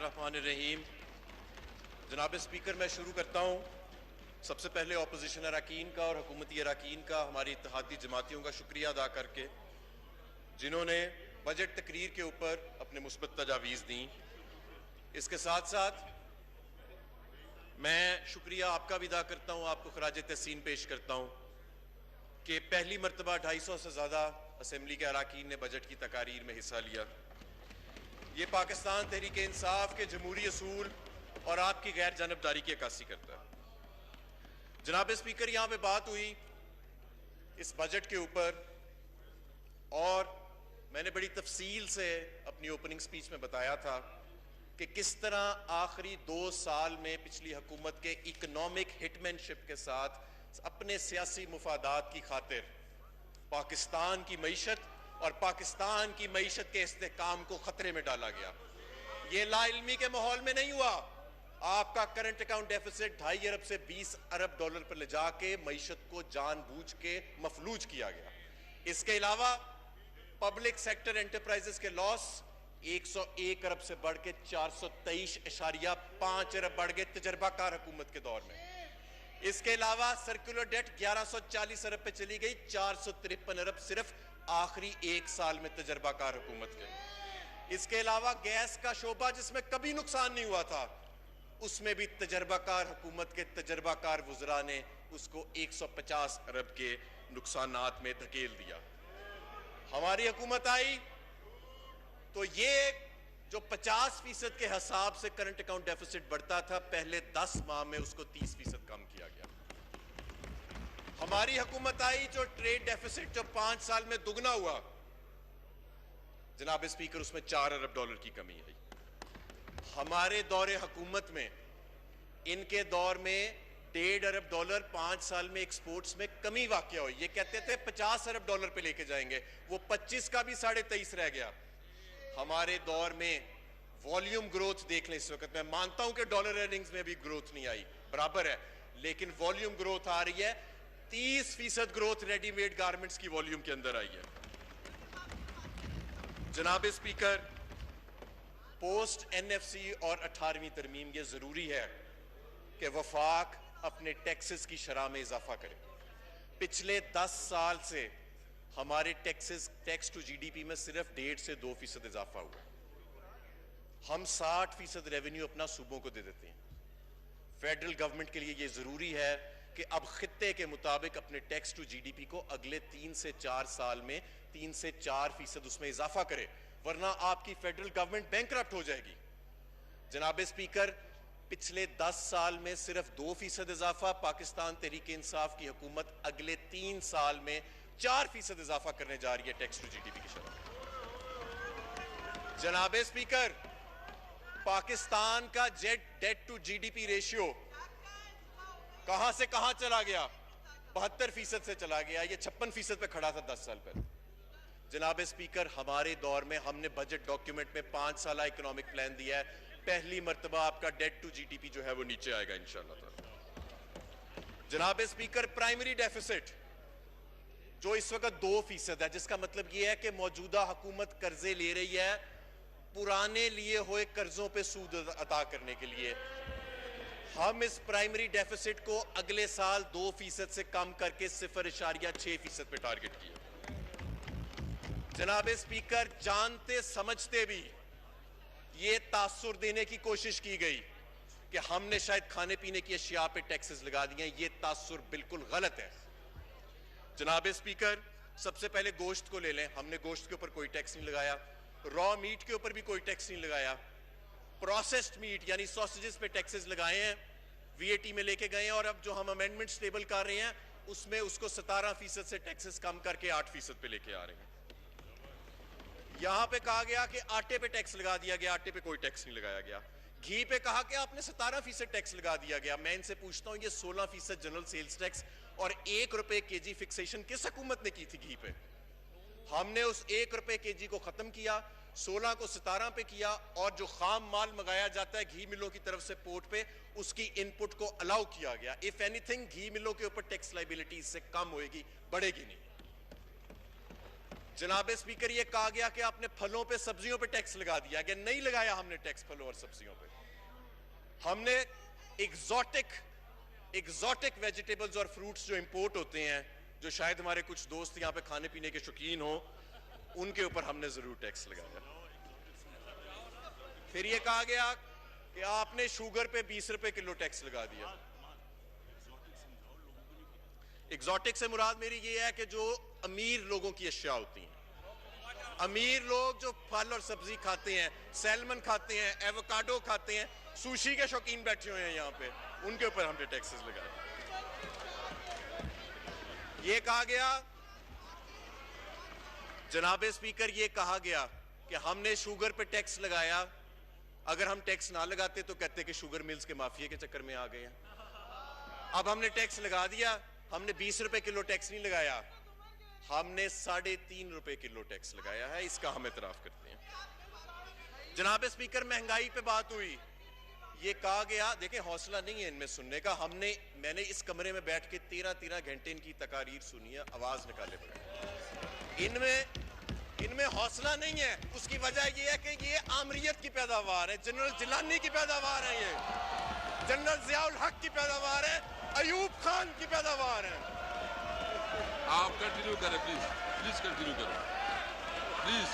बिस्मिल्लाहिर्रहमानिर्रहीम। जनाब स्पीकर, मैं शुरू करता हूँ। सबसे पहले अपोजिशन अरकान का और हुकूमती अरकान का, हमारी इत्तेहादी जमातियों का शुक्रिया अदा करके, जिन्होंने बजट तकरीर के ऊपर अपने मुस्बत तजावीज़ दी। इसके साथ साथ मैं शुक्रिया आपका भी अदा करता हूँ, आपको खराज तहसीन पेश करता हूँ कि पहली मरतबा 250 से ज़्यादा असम्बली के अरकान ने बजट की तकारीर में हिस्सा लिया। ये पाकिस्तान तहरीक इंसाफ के जमहूरी असूल और आपकी गैर जानबदारी की अक्कासी करता है। जनाब स्पीकर, यहाँ पे बात हुई इस बजट के ऊपर और मैंने बड़ी तफसील से अपनी ओपनिंग स्पीच में बताया था कि किस तरह आखिरी 2 साल में पिछली हुकूमत के इकोनॉमिक हिटमैनशिप के साथ अपने सियासी मुफादात की खातिर पाकिस्तान की मईशत और पाकिस्तान की मईशत के इस्तेहकाम को खतरे में डाला गया। ये लाइल्मी के माहौल में नहीं हुआ। आपका करंट अकाउंट डेफिसिट 2.5 अरब से 20 अरब डॉलर पर ले जाके मईशत को जानबूझ के मफलूज किया गया। इसके अलावा पब्लिक सेक्टर एंटरप्राइजेस के लॉस 101 अरब से बढ़ के 423.5 अरब बढ़ गए तजर्बाकार हुकूमत के दौर में। इसके अलावा सर्कुलर डेट 1140 अरब पे चली गई, 453 अरब सिर्फ आखिरी 1 साल में तजर्बाकार हुकूमत के। इसके अलावा गैस का शोबा जिसमें कभी नुकसान नहीं हुआ था, उसमें भी तजर्बाकार हुकूमत के तजर्बाकार वुज़रा ने उसको 150 अरब के नुकसानात में धकेल दिया। हमारी हुकूमत आई तो ये जो 50% के हिसाब से करंट अकाउंट डेफिसिट बढ़ता था, पहले 10 माह में उसको 30% कम किया गया। हमारी हुकूमत आई जो ट्रेड डेफिसिट जो 5 साल में दुगना हुआ, जनाब स्पीकर, उसमें 4 अरब डॉलर की कमी आई। हमारे दौरे हुकूमत में, इनके दौर में 1.5 अरब डॉलर 5 साल में एक्सपोर्ट्स में कमी वाक़या हुई। ये कहते थे 50 अरब डॉलर पे लेके जाएंगे, वो 25 का भी 23.5 रह गया। हमारे दौर में वॉल्यूम ग्रोथ देख लें। इस वक्त मैं मानता हूं कि डॉलर अर्निंग्स में भी ग्रोथ नहीं आई, बराबर है, लेकिन वॉल्यूम ग्रोथ आ रही है। 30% ग्रोथ रेडीमेड गारमेंट्स की वॉल्यूम के अंदर आई है। जनाब स्पीकर, पोस्ट एनएफसी और 18वीं तरमीम, ये जरूरी है कि वफाक अपने टैक्सेस की शरह में इजाफा करे। पिछले 10 साल से हमारे टैक्स टू जीडीपी में सिर्फ 1.5 से 2% इजाफा हुआ। हम 60% रेवेन्यू अपना सूबों को दे देते हैं। फेडरल गवर्नमेंट के लिए यह जरूरी है कि अब खित्ते के मुताबिक अपने टैक्स टू जीडीपी को अगले 3 से 4 साल में 3 से 4% उसमें इजाफा करे, वरना आपकी फेडरल गवर्नमेंट बैंकरप्ट हो जाएगी। जनाब स्पीकर, पिछले 10 साल में सिर्फ 2% इजाफा, पाकिस्तान तहरीक इंसाफ की हुकूमत अगले 3 साल में 4% इजाफा करने जा रही है टैक्स टू जीडीपी की शरह। जनाब स्पीकर, पाकिस्तान का डेट टू जीडीपी रेशियो कहां से कहां चला गया? 72% से चला गया। ये 56% पे खड़ा था 10 साल पहले। जनाब स्पीकर, हमारे दौर में हमने बजट डॉक्यूमेंट में 5 साल इकोनॉमिक प्लान दिया है। पहली मर्तबा आपका डेट टू जीडीपी जो है वो नीचे आएगा इंशाअल्लाह ताला। जनाब स्पीकर, प्राइमरी डेफिसिट जो इस वक्त 2% है, जिसका मतलब यह है कि मौजूदा हुकूमत कर्जे ले रही है पुराने लिए हुए कर्जों पे सूद अदा करने के लिए। हम इस प्राइमरी डेफिसिट को अगले साल 2% से कम करके 0.6% पे टारगेट किया। जनाब स्पीकर, जानते समझते भी ये तासुर देने की कोशिश की गई कि हमने शायद खाने पीने की अशिया पे टैक्सेस लगा दिए। ये तासुर बिल्कुल गलत है। जनाब स्पीकर, सबसे पहले गोश्त को ले लें। हमने गोश्त के ऊपर कोई टैक्स नहीं लगाया, रॉ मीट के ऊपर भी कोई टैक्स नहीं लगाया, प्रोसेस्ड मीट यानी सॉसेजेस पे टैक्सेस लगाए हैं, वीएटी में लेके गए हैं, और अब जो हम अमेंडमेंट्स टेबल कर रहे हैं उसमें उसको 17% से टैक्सेस कम करके 8% पे लेके आ रहे हैं। यहां पे कहा गया कि आटे पे टैक्स लगा दिया गया, आटे पे कोई टैक्स नहीं लगाया गया। घी पे कहा कि आपने 17% टैक्स लगा दिया गया। मैं इनसे पूछता हूं, ये 16% जनरल सेल्स टैक्स और 1 रुपए केजी फिक्सेशन किस हुकूमत ने की थी घी पे? हमने उस 1 रुपए केजी को खत्म किया, 16 को 17 पे किया, और जो खाम माल मंगाया जाता है घी मिलों की तरफ से पोर्ट पे, उसकी इनपुट को अलाउ किया गया। इफ एनीथिंग घी मिलों के ऊपर टैक्स लाइबिलिटी इससे कम होएगी, बढ़ेगी नहीं। जनाब स्पीकर, ये कहा गया कि आपने फलों पे सब्जियों पे टैक्स लगा दिया, कि नहीं लगाया हमने टैक्स फलों और सब्जियों पे। हमने एग्जॉटिक वेजिटेबल्स और फ्रूट्स जो इंपोर्ट होते हैं, जो शायद हमारे कुछ दोस्त यहां पे खाने पीने के शौकीन हो, उनके ऊपर हमने जरूर टैक्स लगाया। फिर ये कहा गया कि आपने शुगर पे 20 रुपए किलो टैक्स लगा दिया। एग्जॉटिक से मुराद मेरी ये है कि जो अमीर लोगों की अशिया होती हैं, अमीर लोग जो फल और सब्जी खाते हैं, सैल्मन खाते हैं, एवोकाडो खाते हैं, सुशी के शौकीन बैठे हुए हैं यहां पे, उनके ऊपर हमने टैक्सेस लगाए। ये कहा गया जनाब स्पीकर, ये कहा गया कि हमने शुगर पे टैक्स लगाया, अगर हम टैक्स ना लगाते तो कहते कि शुगर मिल्स के माफिया के चक्कर में आ गए हैं। अब हमने टैक्स लगा दिया, हमने 20 रुपए किलो टैक्स नहीं लगाया, हमने 3.5 रुपए किलो टैक्स लगाया है। इसका हम इतराफ करते हैं। जनाब स्पीकर, महंगाई पे बात हुई, ये कहा गया, देखें हौसला नहीं है इनमें सुनने का, मैंने इस कमरे में बैठ के 13 घंटे इनकी तकारीर सुनी है, आवाज निकाले बगैर। इनमें हौसला नहीं है। उसकी वजह यह है कि ये आमरीयत की पैदावार है, जनरल जिलानी की पैदावार है, ये जनरल जियाउल हक की पैदावार है, अयूब खान की पैदावार है। आप कंटिन्यू करें प्लीज कंटिन्यू करें प्लीज।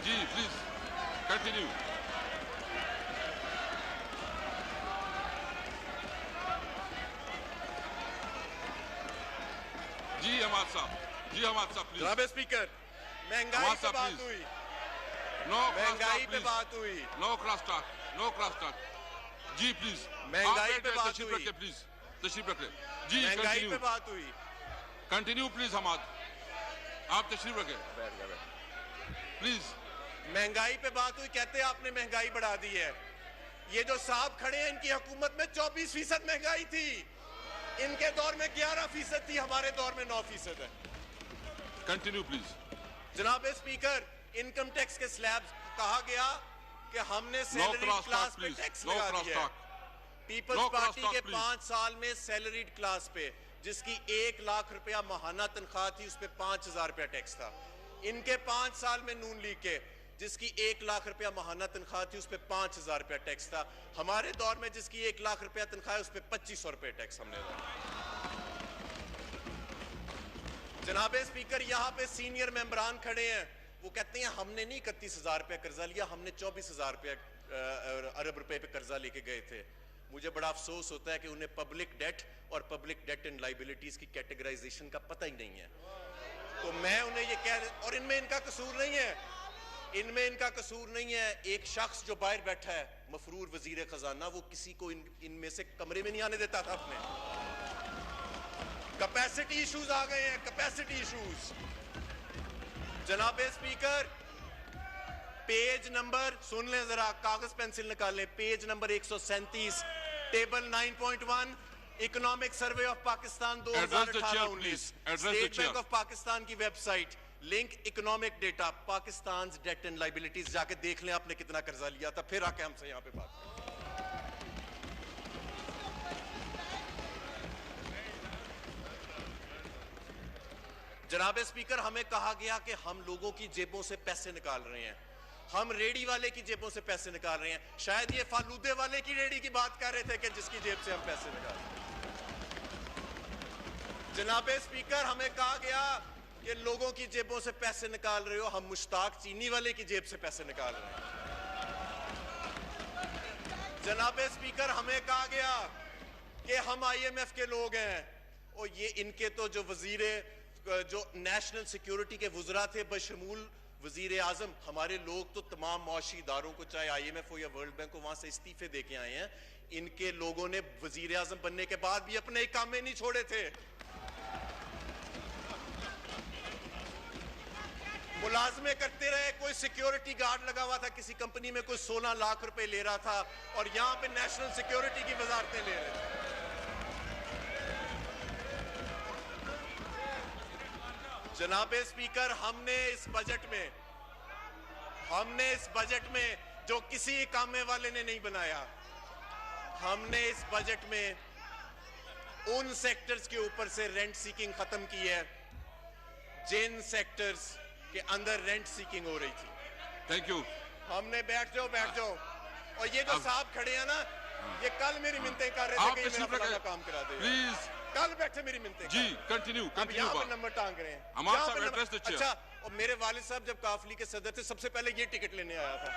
जी प्लीज कंटिन्यू। जी हमाद साहब प्लीज। जनाब स्पीकर, महंगाई पे बात हुई, महंगाई पे बात हुई, no cross talk ji please. महंगाई पे बात हुई, प्लीज तशरीफ रखें जी। महंगाई पे बात हुई, कंटिन्यू प्लीज। हमाद आप तशरीफ रखें प्लीज। महंगाई पे बात हुई, कहते हैं आपने महंगाई बढ़ा दी है। ये जो साहब खड़े हैं, इनकी हुकूमत में 24% महंगाई थी, इनके दौर में 11% थी, हमारे दौर में 9% है। Continue please. जनाब स्पीकर, इनकम टैक्स के स्लैब्स कहा गया कि हमने सैलरीड क्लास पे टैक्स लगा दिया है। पीपल्स पार्टी के 5 साल में सैलरीड क्लास पे, जिसकी 1 लाख रुपया माहाना तनख्वाह थी, उस पे 5,000 रुपया टैक्स था। इनके 5 साल में नून लीग के, जिसकी 1 लाख रुपया माहाना तनख्वाह थी, उस पे 5,000 रुपया टैक्स था। हमारे दौर में जिसकी 1 लाख रुपया तनख्वाह है, उस पे 2,500 रुपये टैक्स हमने लगाया। जनाब स्पीकर, यहां पे सीनियर मेंबरान खड़े हैं, वो कहते हैं हमने नहीं 31,000 रुपया कर्जा लिया, हमने 24,000 अरब रुपए पे कर्जा लेके गए थे। मुझे बड़ा अफसोस होता है कि उन्हें पब्लिक डेट और पब्लिक डेट एंड लाइबिलिटीज की कैटेगराइजेशन का पता ही नहीं है। तो मैं उन्हें ये और इनमें इनका कसूर नहीं है, इनमें इनका कसूर नहीं है। एक शख्स जो बाहर बैठा है, मफरूर वजीर खजाना, वो किसी को इनमें से कमरे में नहीं आने देता था अपने। कैपेसिटी इश्यूज आ गए हैं, कैपेसिटी इश्यूज। जनाब स्पीकर, पेज नंबर सुन लें जरा, कागज पेंसिल निकालें, page number 137, table 9.1, economic survey of Pakistan 2018-19, state bank of Pakistan की website, link economic data, Pakistan debt and liabilities, जाके देख लें आपने कितना कर्जा लिया था, फिर आके हमसे यहां पे बात करें। जनाब स्पीकर, हमें कहा गया कि हम लोगों की जेबों से पैसे निकाल रहे हैं, हम रेडी वाले की जेबों से पैसे निकाल रहे हैं। शायद ये फालूदे वाले की रेडी की बात कर रहे थे कि जिसकी जेब से हम पैसे निकाल रहे हैं। जनाब स्पीकर, हमें कहा गया कि लोगों की जेबों से पैसे निकाल रहे हो, हम मुश्ताक चीनी वाले की जेब से पैसे निकाल रहे हैं। जनाब स्पीकर, हमें कहा गया कि हम IMF के लोग हैं, और ये इनके तो जो जो नेशनल सिक्योरिटी के वुज़रा थे, बशमूल वजीर आजम, हमारे लोग तो तमाम मुआशी इदारों को, चाहे IMF हो या वर्ल्ड बैंक हो, वहां से इस्तीफे दे के आए हैं। इनके लोगों ने वजीर आजम बनने के बाद भी अपने कामे नहीं छोड़े थे। मुलाजमे करते रहे, कोई सिक्योरिटी गार्ड लगा हुआ था किसी कंपनी में, कोई 16 लाख रुपए ले रहा था, और यहां पे नेशनल सिक्योरिटी की वजारतें ले रहे थे। जनाब स्पीकर, हमने इस बजट में जो किसी कामे वाले ने नहीं बनाया, हमने इस बजट में उन सेक्टर्स के ऊपर से रेंट सीकिंग खत्म की है जिन सेक्टर्स के अंदर रेंट सीकिंग हो रही थी। Thank you. हमने बैठ जाओ और ये जो साहब खड़े हैं ना, ये कल मेरी मिन्नतें कर रहे थे कि ये मेरा फलाना काम करा दे। Please. कल बैठे मेरी मिन्नतें जी, continue. अब यहाँ पे नंबर टांग रहे हैं। हमारे साहब address the chair. अच्छा, और मेरे वालिद साहब जब काफली के सदर थे, सबसे पहले ये टिकट लेने आया था।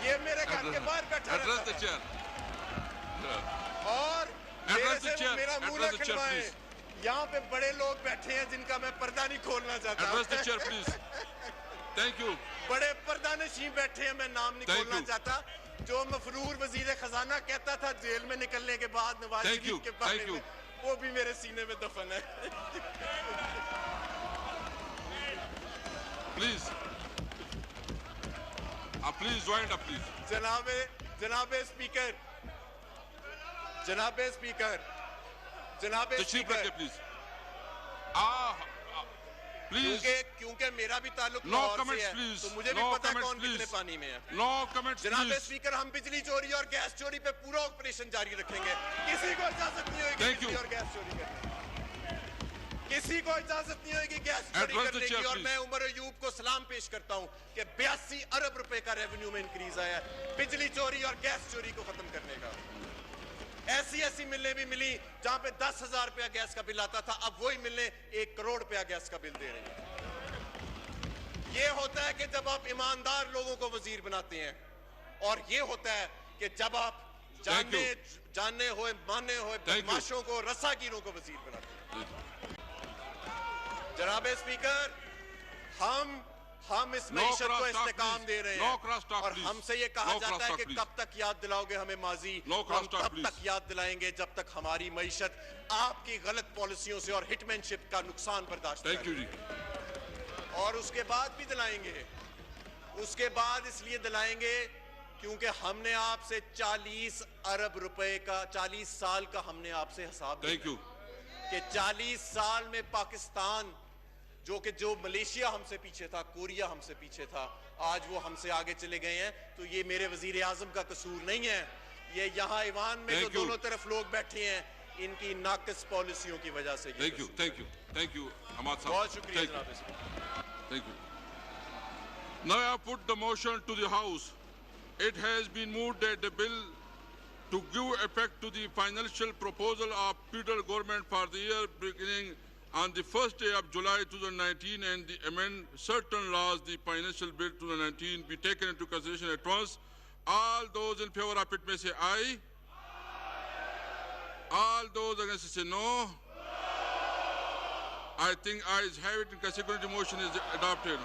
ये मेरे घर के बाहर बैठा रहता Address the है। chair. और Address the chair. मेरा मुंह Address न the chair, खिलवाएं। please. यहाँ पे बड़े लोग बैठे हैं जिनका मैं पर्दा नहीं खोलना चाहता। Address the chair, please. Thank you. बड़े पर्दानशीं बैठे हैं, मैं नाम नहीं Thank खोलना you. चाहता। जो मफरूर वजीर खजाना कहता था जेल में निकलने के बाद नवाज Thank you. शरीफ के बारे Thank you. में, वो भी मेरे सीने में दफन है। Please. Please join up, please. जनाबे स्पीकर, तशरीफ रखिए, please. Please. क्योंकि मेरा भी ताल्लुक No लाहौर से comments, है, please. तो मुझे भी No पता है comments, कौन कितने please. पानी में है। No comments, जनाबे please. स्पीकर, हम बिजली चोरी और गैस चोरी पे पूरा ऑपरेशन जारी रखेंगे। किसी को इजाजत नहीं होगी Thank बिजली you. और गैस चोरी करने की। किसी को इजाजत नहीं होगी गैस चोरी Address the करने chair, की। और please. मैं उमर अयूब को सलाम पेश करता हूँ कि 82 अरब रुपए का रेवेन्यू में इंक्रीज आया है बिजली चोरी और गैस चोरी को खत्म करने का। ऐसी मिलने भी मिली जहां पे 10,000 रुपया गैस का बिल आता था, अब वही मिलने 1 करोड़ रुपया गैस का बिल दे रही है। ये होता है कि जब आप ईमानदार लोगों को वजीर बनाते हैं, और ये होता है कि जब आप जानने हुए मानने हुए बदमाशों को, रस्सागीरों को वजीर बनाते हैं। जनाबे स्पीकर, हम इस मईशत को इस्तेकाम दे रहे हैं और हमसे ये कहा जाता है कि कब तक याद दिलाओगे हमें माजी। हम तब तक याद दिलाएंगे जब तक हमारी मईशत आपकी गलत पॉलिसियों से और हिटमैनशिप का नुकसान बर्दाश्त करेगी। और उसके बाद भी दिलाएंगे, उसके बाद इसलिए दिलाएंगे क्योंकि हमने आपसे 40 अरब रुपए का 40 साल का हमने आपसे हिसाब दिया कि 40 साल में पाकिस्तान जो मलेशिया हमसे पीछे था, कोरिया हमसे पीछे था, आज वो हमसे आगे चले गए हैं। तो ये मेरे वजीर आजम का कसूर नहीं है, ये यहाँ ईवान में जो दोनों तरफ लोग बैठे हैं इनकी नाकिस पॉलिसियों की वजह से। Thank you. बहुत शुक्रिया जनाब। Thank you. Now I put the motion to the House. It has been moved that the bill to give effect to the financial proposal of federal government for the year beginning on the first day of July 2019 and the amend certain laws, the financial bill 2019 be taken into consideration at once. All those in favor of it may say aye. All those against say no. I think ayes have it, and consequently the motion is adopted.